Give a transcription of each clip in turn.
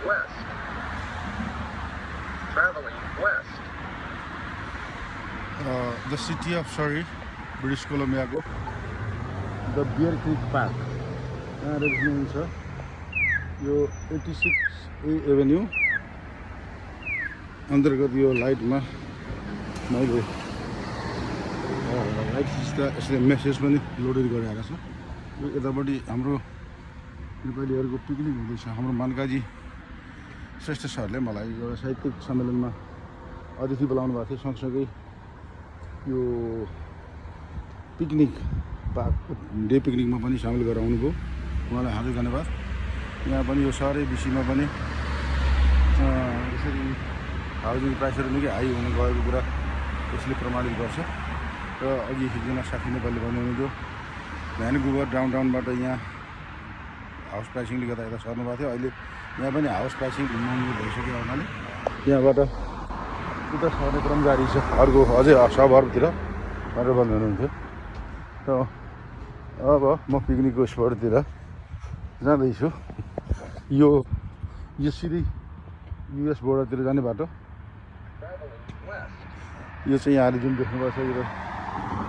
west. Traveling west. The city of Surrey, British Columbia को the Bear Creek Park यहाँ देख्नुहुन्छ यो 86A avenue अन्तर्गत यो लाइटमा मैले लाइट यसले मेसेज पनि लोडेड गरिरहेको छ यो यतापट्टि हाम्रो नेपालीहरूको पिकनिक हुँदैछ हाम्रो मनकाजी श्रेष्ठ सरले मलाई एउटा साहित्यिक सम्मेलनमा अतिथि बोलाउनु भएको थियो सँगसँगै यो पिकनिक पार्क डे पिकनिकमा पनि सामेल गराउनुभयो उहाँलाई हार्दिक धन्यवाद यहाँ पनि यो साह्रै विषयमा पनि यसरी हाउसिङ प्राइसहरू निकै हाई हुने गएको कुरा यसले प्रमाणित गर्छ र अघि एकजना साथी नेपालीले भन्नुहुन्थ्यो भ्यानकुभर डाउनटाउनबाट यहाँ हाउस प्राइसिङले गर्दा यता सर्नुभएको थियो अहिले यहाँ पनि हाउस प्राइसिङ महँगो भइसक्यो हुनाले यहाँबाट उता सर्ने क्रम जारी छ अर्को अझै सबहरूतिर भनेर भन्नुहुन्थ्यो र अब म पिकनिकको स्पटतिर जाँदैछु यो सिधै युएस बोर्डरतिर जाने बाटो यो चाहिँ यहाँले जुन देख्नुभएको छ यो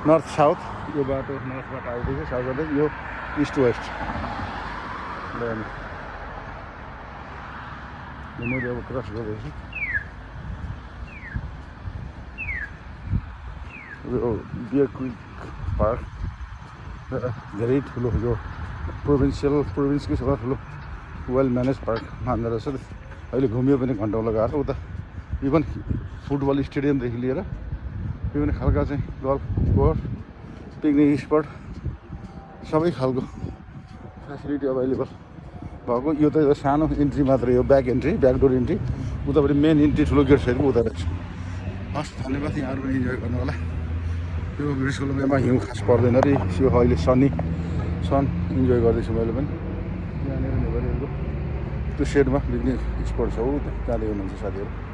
नर्थ साउथ यो बाटो नर्थबाट आउँदैछ साउथ यो इस्ट वेस्ट मैले अब क्रस गर्दैछु यो बियर क्रिक पार्क धेरै ठुलो यो प्रोभिन्सकै सबभन्दा ठुलो वेल म्यानेज पार्क मान्दो रहेछ अहिले घुमियो पनि घन्टौँ लगाएर उता इभन फुटबल स्टेडियमदेखि लिएर विभिन्न खालका चाहिँ गल्फ कोर्स पिकनिक स्पट सबै खालको फेसिलिटी अभाइलेबल भएको यो त सानो इन्ट्री मात्रै हो ब्याक डोर इन्ट्री उतापट्टि मेन इन्ट्री ठुलो गेट सहितको उता रहेछ हस् धन्यवाद यहाँहरू पनि इन्जोय गर्नु होला यो ब्रिटिस कोलम्बियामा हिउँ खास पर्दैन रे यो अहिले सन इन्जोय गर्दैछु मैले पनि यहाँनिर नेपालीहरूको त्यो सेडमा पिकनिक स्पट छ ऊ जाँदै हुनुहुन्छ साथीहरू